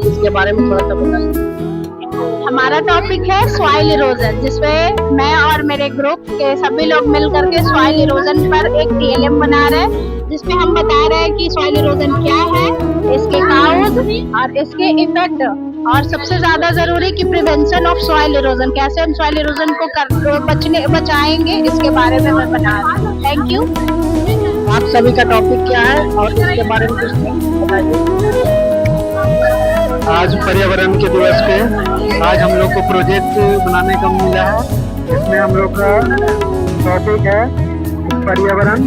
इसके बारे में थोड़ा सा बताइए। हमारा टॉपिक है सॉइल इरोजन, जिसमें मैं और मेरे ग्रुप के सभी लोग मिलकर के सॉइल इरोजन पर एक टीएलएम बना रहे हैं, जिसमें हम बता रहे हैं कि सॉइल इरोजन क्या है, इसके काउज और इसके इफेक्ट, और सबसे ज्यादा जरूरी कि प्रिवेंशन ऑफ सॉइल इरोजन, कैसे हम सॉइल इरोजन को बचाएंगे, इसके बारे में मैं बता रही हूँ। Thank you. आप सभी का टॉपिक क्या है और इसके बारे में कुछ बताइए। आज पर्यावरण के दिवस पे आज हम लोग को प्रोजेक्ट बनाने का मिला है। इसमें हम लोग का टॉपिक है पर्यावरण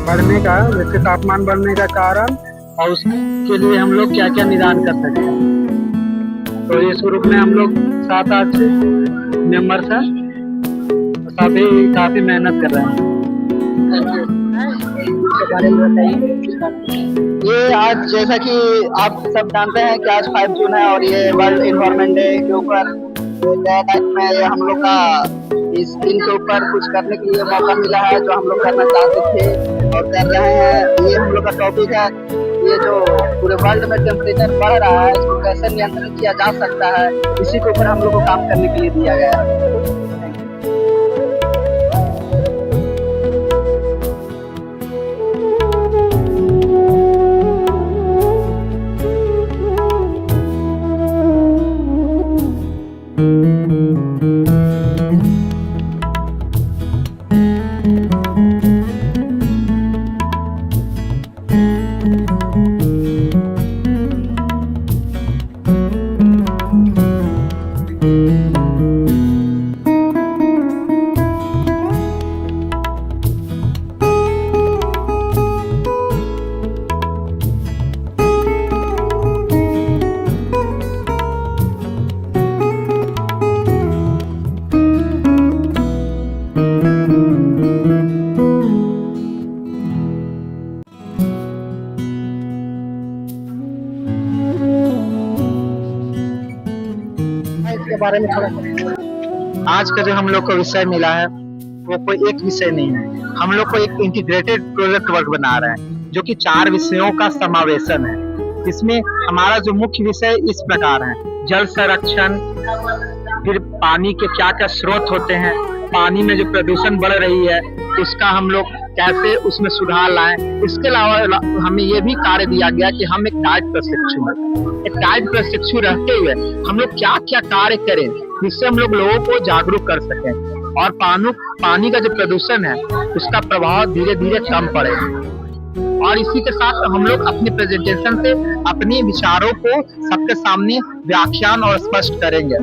बढ़ने का, जैसे तापमान बढ़ने का कारण और उसके लिए हम लोग क्या क्या निदान कर सकते हैं। तो इस ग्रुप में हम लोग 7-8 मेंबर्स हैं, सभी काफी मेहनत कर रहे हैं। बारे में बताइए। ये आज जैसा कि आप सब जानते हैं कि आज 5 जून है और ये वर्ल्ड इन्वायरमेंट डे के ऊपर में हम लोग का इस दिन के ऊपर कुछ करने के लिए मौका मिला है, जो हम लोग करना चाहते थे और कर रहे हैं। ये हम लोग का टॉपिक है, ये जो पूरे वर्ल्ड में टेम्परेचर बढ़ रहा है, इसको कैसे नियंत्रित किया जा सकता है, इसी के ऊपर हम लोग को काम करने के लिए दिया गया है। बारे में थोड़ा। आज का जो हम लोग को विषय मिला है वो कोई एक विषय नहीं है, हम लोग को एक इंटीग्रेटेड प्रोजेक्ट वर्क बना रहे हैं, जो कि 4 विषयों का समावेशन है। इसमें हमारा जो मुख्य विषय इस प्रकार है: जल संरक्षण, फिर पानी के क्या क्या स्रोत होते हैं, पानी में जो प्रदूषण बढ़ रही है उसका हम लोग कैसे उसमें सुधार लाएं। इसके अलावा हमें ये भी कार्य दिया गया कि हम एक डाइट प्रशिक्षु रहते हुए हम लोग क्या क्या कार्य करें जिससे हम लोग लोगों को जागरूक कर सकें और पानी का जो प्रदूषण है उसका प्रभाव धीरे धीरे कम पड़े। और इसी के साथ हम लोग अपने प्रेजेंटेशन से अपने विचारों को सबके सामने व्याख्यान और स्पष्ट करेंगे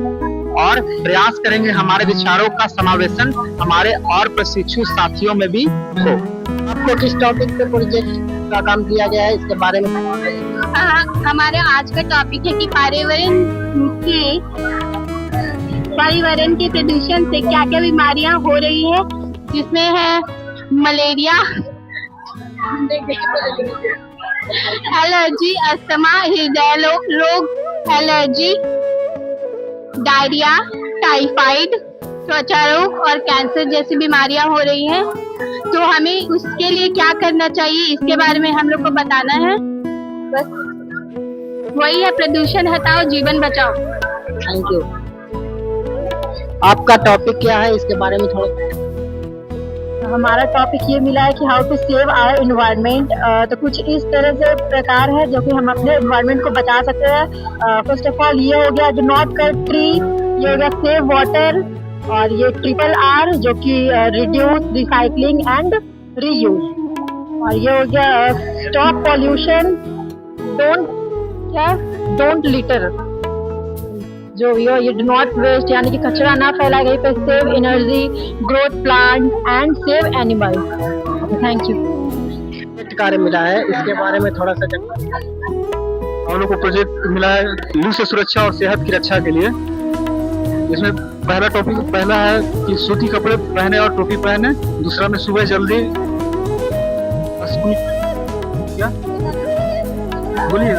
और प्रयास करेंगे हमारे विचारों का समावेशन हमारे और प्रशिक्षु साथियों में भी हो। आपको किस टॉपिक पे प्रोजेक्ट का काम किया गया है, इसके बारे में हमारे आज का टॉपिक है कि पर्यावरण के प्रदूषण से क्या क्या बीमारियां हो रही है, जिसमें है मलेरिया, एलर्जी, अस्थमा, हृदय रोग, एलर्जी, डायरिया, टाइफाइड, त्वचा रोग और कैंसर जैसी बीमारियां हो रही हैं। तो हमें उसके लिए क्या करना चाहिए, इसके बारे में हम लोग को बताना है। बस वही है, प्रदूषण हटाओ, जीवन बचाओ। Thank you. आपका टॉपिक क्या है, इसके बारे में थोड़ा। हमारा टॉपिक ये मिला है कि how to save our environment. तो कुछ इस तरह से प्रकार है जो कि हम अपने एनवायरनमेंट को बचा सकते हैं। फर्स्ट ऑफ ऑल ये हो गया डू नॉट कट ट्री, ये हो गया सेव वाटर, और ये RRR जो कि रिड्यूस, रिसाइकलिंग एंड रीयूज, और ये हो गया स्टॉप पॉल्यूशन, डोंट लिटर, जो ये डू नॉट वेस्ट यानी कि कचरा ना फैलाए गई पे, save energy, growth plant and save animal. Thank you. कार्य मिला है, इसके बारे में थोड़ा सा हम लोग को प्रोजेक्ट मिला है लू से सुरक्षा और सेहत की रक्षा के लिए। इसमें पहला है कि सूती कपड़े पहने और टोपी पहने। दूसरा में सुबह जल्दी क्या बोलिए।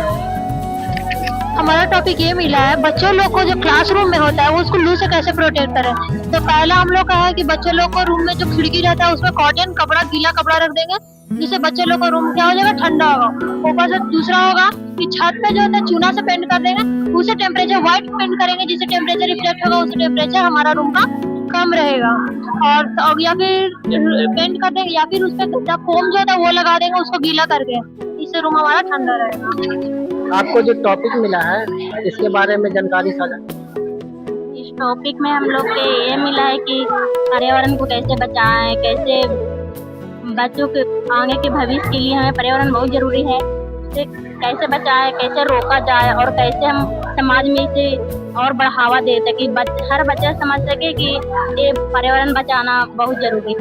हमारा टॉपिक ये मिला है बच्चों लोग को जो क्लासरूम में होता है वो उसको लू से कैसे प्रोटेक्ट करें। तो पहला हम लोग का है कि बच्चों लोग को रूम में जो खिड़की रहता है उसमें कॉटन कपड़ा, गीला कपड़ा रख देंगे जिससे बच्चे लोग का रूम क्या हो जाएगा, ठंडा होगा। ऊपर से दूसरा होगा कि छत पे जो होता है चूना से पेंट कर देंगे, उसे टेम्परेचर व्हाइट पेंट करेंगे, जिससे टेम्परेचर रिफ्लेक्ट होगा, उससे टेम्परेचर हमारा रूम का कम रहेगा। और या फिर पेंट कर देंगे, या फिर उस पर फोम जो होता है वो लगा देंगे उसको गीला करके, इससे रूम हमारा ठंडा रहेगा। आपको जो टॉपिक मिला है इसके बारे में जानकारी साझा। इस टॉपिक में हम लोग के ये मिला है कि पर्यावरण को कैसे बचाएं, कैसे बच्चों के आगे के भविष्य के लिए हमें पर्यावरण बहुत जरूरी है, इसे कैसे बचाएं, कैसे रोका जाए और कैसे हम समाज में इसे और बढ़ावा दे ताकि हर बच्चा समझ सके कि ये पर्यावरण बचाना बहुत जरूरी है।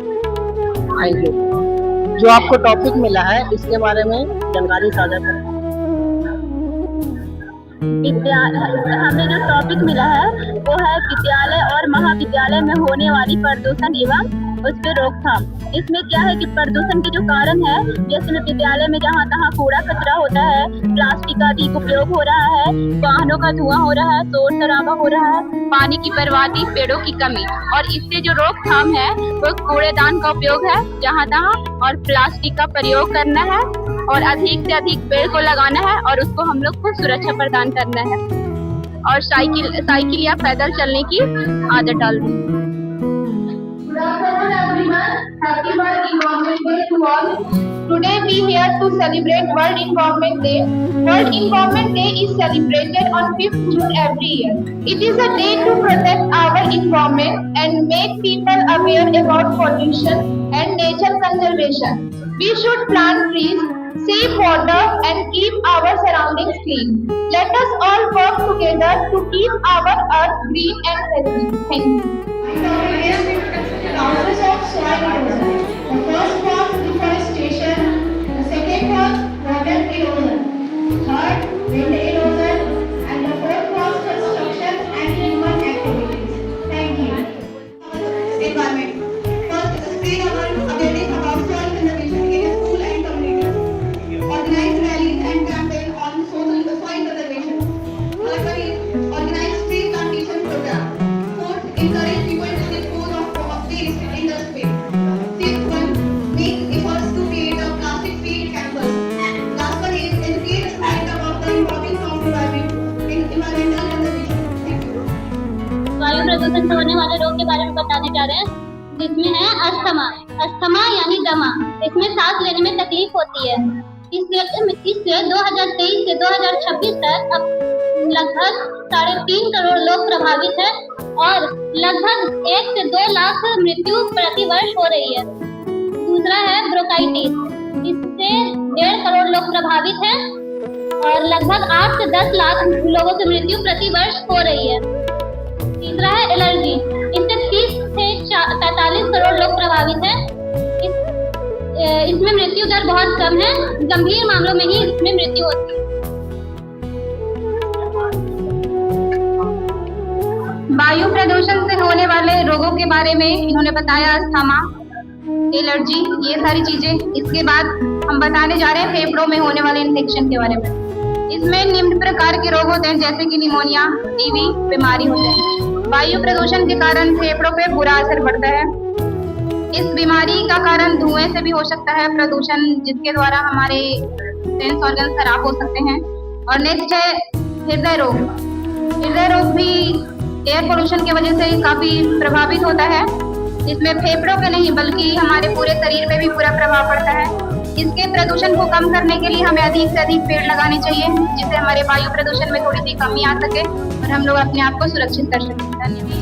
Thank you. जो आपको टॉपिक मिला है इसके बारे में जानकारी साझा करें। हमें जो टॉपिक मिला है वो है विद्यालय और महाविद्यालय में होने वाली प्रदूषण एवं उस पर रोकथाम। इसमें क्या है कि प्रदूषण के जो कारण है, जैसे विद्यालय में जहाँ तहाँ कूड़ा कचरा होता है, प्लास्टिक का अधिक उपयोग हो रहा है, वाहनों का धुआं हो रहा है, शोर शराबा हो रहा है, पानी की बर्बादी, पेड़ों की कमी, और इससे जो रोकथाम है वो कूड़ेदान का उपयोग है जहाँ तहाँ, और प्लास्टिक का प्रयोग करना है, और अधिक से अधिक पेड़ को लगाना है और उसको हम लोग को सुरक्षा प्रदान करना है, और साइकिल या पैदल चलने की आदत डालनी है। Happy World Environment Day to all. Today we here to celebrate World Environment Day. World Environment Day is celebrated on 5th June every year. It is a day to protect our environment and make people aware about pollution and nature conservation. We should plant trees, save water and keep our surroundings clean. Let us all work together to keep our earth green and healthy. Thank you. Causes of soil erosion. The first was deforestation, the second was water erosion, third wind erosion, and the fourth was construction and human activities. Thank you. Environment. First, spread awareness about soil conservation in school and communities. Organize rallies and campaign on soil conservation. Third is organize tree plantation program. Fourth, encourage people to dispose of waste in the space. Fifth one, make efforts to create a plastic-free campus. Last one is educate students about the importance of environmental conservation. Thank you. वायु प्रदूषण से होने वाले रोग के बारे में बताने जा रहे हैं, जिसमें है अस्थमा। अस्थमा यानी दमा, इसमें सांस लेने में तकलीफ होती है। इससे 2023 से 2026 तक अब लगभग 3.5 करोड़ लोग प्रभावित हैं और लगभग 1 से 2 लाख मृत्यु प्रति वर्ष हो रही है। दूसरा है ब्रोंकाइटिस, इससे 1.5 करोड़ लोग प्रभावित हैं और लगभग 8 से 10 लाख लोगों की मृत्यु प्रति वर्ष हो रही है। तीसरा है एलर्जी, इससे 30 से 45 करोड़ लोग प्रभावित हैं। इसमें मृत्यु दर बहुत कम है, गंभीर मामलों में ही इसमें मृत्यु होती है। वायु प्रदूषण से होने वाले रोगों के बारे में इन्होंने बताया, अस्थमा, एलर्जी, ये सारी चीजें। इसके बाद हम बताने जा रहे हैं फेफड़ों में होने वाले इन्फेक्शन के बारे में। इसमें निम्न प्रकार के रोग होते हैं जैसे कि निमोनिया, टीबी बीमारी होते हैं। वायु प्रदूषण के कारण फेफड़ों पे बुरा असर पड़ता है। इस बीमारी का कारण धुएं से भी हो सकता है, प्रदूषण जिसके द्वारा हमारे सेंस ऑर्गन खराब हो सकते हैं। और नेक्स्ट है हृदय रोग। हृदय रोग भी एयर पोल्यूशन की वजह से काफी प्रभावित होता है। इसमें फेफड़ों पे नहीं बल्कि हमारे पूरे शरीर पे भी बुरा प्रभाव पड़ता है। इसके प्रदूषण को कम करने के लिए हमें अधिक से अधिक पेड़ लगाने चाहिए, जिससे हमारे वायु प्रदूषण में थोड़ी सी कमी आ सके और हम लोग अपने आप को सुरक्षित कर सकें।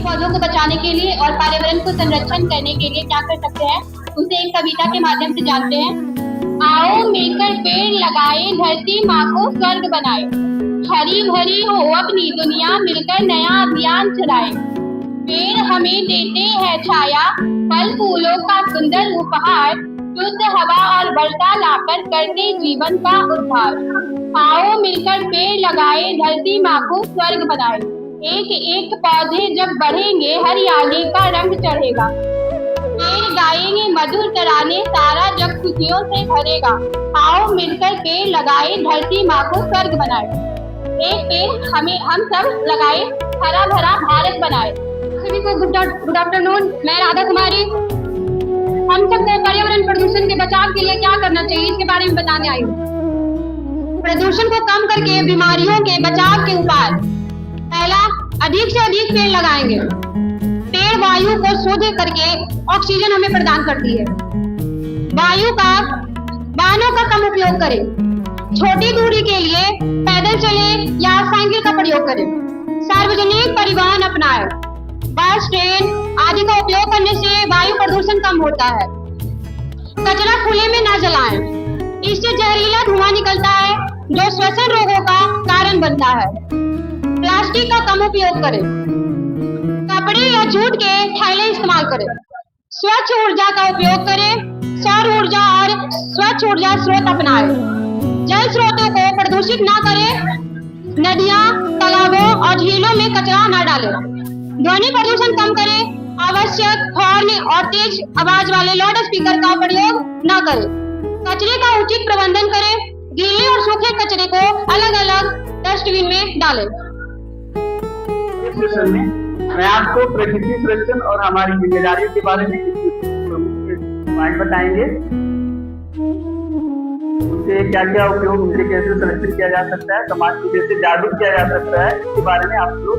पौधों को बचाने के लिए और पर्यावरण को संरक्षण करने के लिए क्या कर सकते हैं, उसे एक कविता के माध्यम से जानते हैं। आओ मिलकर पेड़ लगाए, धरती माँ को स्वर्ग बनाए, हरी भरी हो अपनी दुनिया, मिलकर नया अभियान चलाए। पेड़ हमें देते हैं छाया, फल फूलों का सुंदर उपहार, शुद्ध हवा और वर्षा लाकर करते जीवन का उद्धार। आओ मिलकर पेड़ लगाए, धरती माँ को स्वर्ग बनाए। एक एक पौधे जब बढ़ेंगे, हरियाली का रंग चढ़ेगा। पेड़ गाएंगे मधुर तराने, सारा जग खुशियों से भरेगा। आओ मिलकर पेड़ लगाए, धरती माँ को स्वर्ग बनाए। एक पेड़ हम सब लगाए, हरा भरा भारत बनाए। सभी को गुड आफ्टरनून। मैं राधा कुमारी हम सबको पर्यावरण प्रदूषण के बचाव के लिए क्या करना चाहिए इसके बारे में बताने आई हूँ। प्रदूषण को कम करके बीमारियों के बचाव के उपाय। पहला, अधिक से अधिक पेड़ लगाएंगे। पेड़ वायु को शुद्ध करके ऑक्सीजन हमें प्रदान करती है। वाहनों का कम उपयोग करें। छोटी दूरी के लिए पैदल चलें या साइकिल का प्रयोग करें। सार्वजनिक परिवहन अपनाएं। बस, ट्रेन आदि का उपयोग करने से वायु प्रदूषण कम होता है। कचरा खुले में न जलाएं। इससे जहरीला धुआं निकलता है जो श्वसन रोगों का कारण बनता है। प्लास्टिक का कम उपयोग करें। कपड़े या जूट के थैले इस्तेमाल करें। स्वच्छ ऊर्जा का उपयोग करें। सौर ऊर्जा और स्वच्छ ऊर्जा स्रोत अपनाएं। जल स्रोतों को प्रदूषित न करें। नदियां, तालाबों और झीलों में कचरा न डालें। ध्वनि प्रदूषण कम करें। आवश्यक हॉर्न और तेज आवाज वाले लाउड स्पीकर का प्रयोग न करें। कचरे का उचित प्रबंधन करें। गीले और सूखे कचरे को अलग अलग डस्टबिन में डालें। इस सेशन में मैं आपको प्रकृति संरक्षण और हमारी जिम्मेदारियों के बारे में पॉइंट बताएंगे। उनसे क्या क्या उपयोग, उनसे कैसे संरक्षण किया जा सकता है, समाज को कैसे जागरूक किया जा सकता है, इसके बारे में आप लोग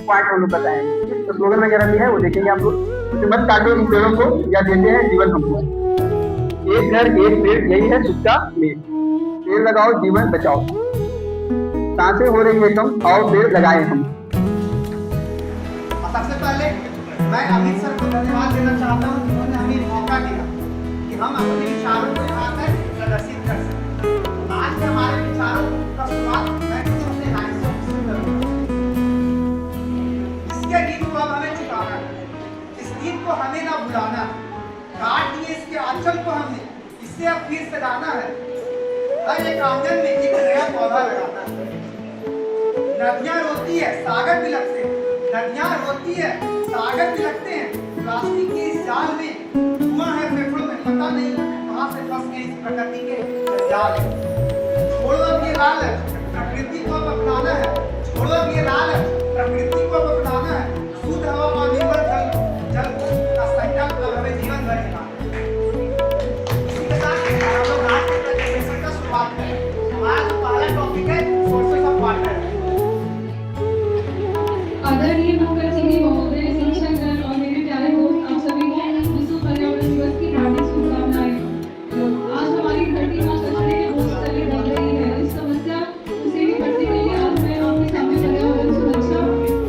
पॉइंट हम लोग बताएंगे। तो स्लोगन वगैरह भी है, वो देखेंगे आप लोग। मत काटो इन पेड़ों को या देते हैं जीवन हमको। एक घर एक पेड़, यही है सुख का मेल। पेड़ लगाओ, जीवन बचाओ। सांसें हो रही है कम, आओ पेड़ लगाए हम। सबसे पहले मैं अमित सर को धन्यवाद देना चाहता हूँ, जिन्होंने हमें मौका दिया कि हम अपने विचारों को यहाँ पर प्रदर्शित कर सकें। आज के हमारे विचारों का शुरुआत मैं कुछ अपने लाइन से करूँगा। इसके गीत को अब हमें चुकाना है, इस गीत को हमें ना भुलाना। काट दिए इसके आंचल को हमने, इससे अब फिर सजाना है। हर एक आंगन में एक नया पौधा लगाना है। नदियाँ रोती है, सागर बिलखते हैं। नदियाँ रोती है, सागर बिलखते हैं। प्लास्टिक के इस जाल में धुआं है फेफड़ों में, पता नहीं कहाँ से फंस गए इस प्रकृति के जाल में। छोड़ो अब ये लाल है, प्रकृति को अब अपनाना है। छोड़ो अब ये लाल है, प्रकृति को अब अपनाना है। शुद्ध हवा और निर्मल जल का संकल्प अब हमें जीवन भर निभाना है। इसी के साथ हम लोग आज के प्रेजेंटेशन का शुरुआत करें। हमारा जो पहला टॉपिक है सोर्सेस ऑफ वाटर। आदरणीय मुख्य सचिव महोदय, शिक्षकगण और मेरे प्यारे दोस्त, आप सभी को विश्व पर्यावरण दिवस की हार्दिक शुभकामनाएं। आज हमारी धरती मां कचरे के बोझ तले बढ़ रही है। इस समस्या से निपटने के लिए आज मैं आपके सामने पर्यावरण सुरक्षा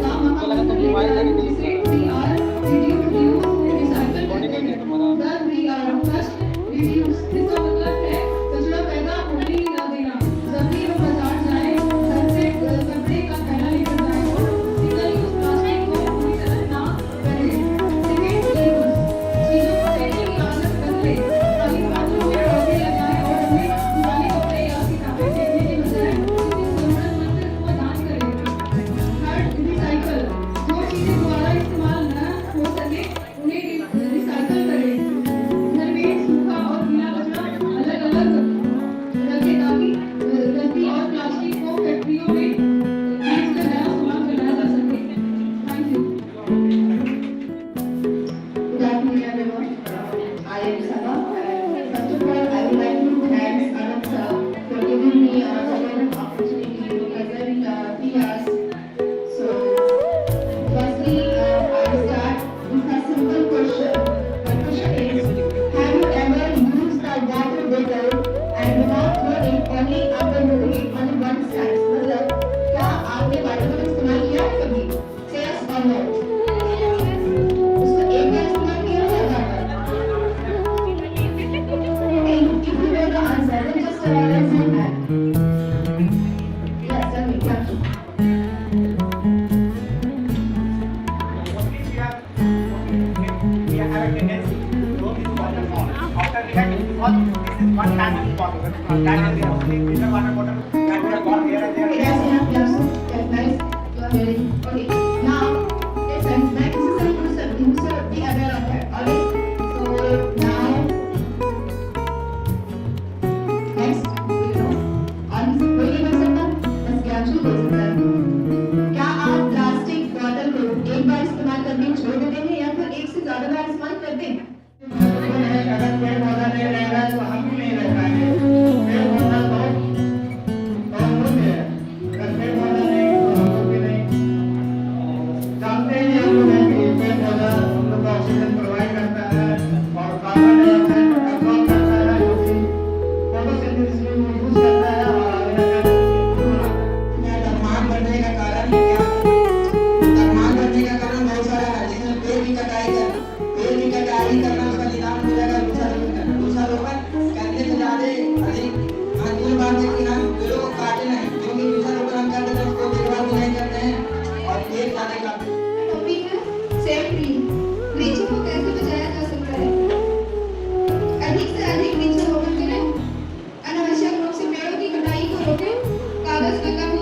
का महामंत्र लेकर आई हूं, जिसे we are reduce, reuse, recycle कहते हैं। Thus we are first reduce। इसका मतलब है कचरा पैदा होने ही न देना। जब भी हम बाजार जाएं, घर से कपड़े का थैला लेकर जाएं और सिंगल यूज प्लास्टिक को पूरी तरह ना करें। Second, reuse. चीजों को फेंकने की आदत बदले। कभी बाथरूम में पौधे लगाएं और उन्हें पुराने कपड़े या किताबें फेंकने के बजाय किसी जरूरतमंद को दान करें। Third, recycle. जो चीजें दोबारा इस्तेमाल न हो सके उन्हें रिसाइकल करें। घर में सूखा और गीला कचरा अलग अलग रखें ताकि गंदी और प्लास्टिक को फैक्ट्रियों में बेचकर नया सामान बनाया जा सके। Thank you. Good afternoon, everyone. I am Sabha. First of all, I would like to thank Anand sir for giving me an opportunity to present PRs. So, firstly, I start with a simple question. The question is, have you ever used the water bottle and do not throw it only after using it on one side? मतलब क्या आपने water bottle इस्तेमाल किया है कभी? Say yes or no. उसको एक बार इस्तेमाल किया है बार-बार? If you know the answer, then just raise your hand. Yes, tell me, yeah. We have a tendency to go into waterfall. After we have because this is one time of water. That is the only water bottle that we have got here and there. Yes, yes, yes, nice. You are hearing. Okay, now listen. Next is a user. User, be aware of that. Alright. So now, next, on कोई बोल सकता? बस ज्ञानशु बोल सकता है। क्या आप plastic bottle को एक बार इस्तेमाल करके छोड़ देते हैं या फिर एक से ज्यादा बार इस्तेमाल करते हैं? 10 टक्का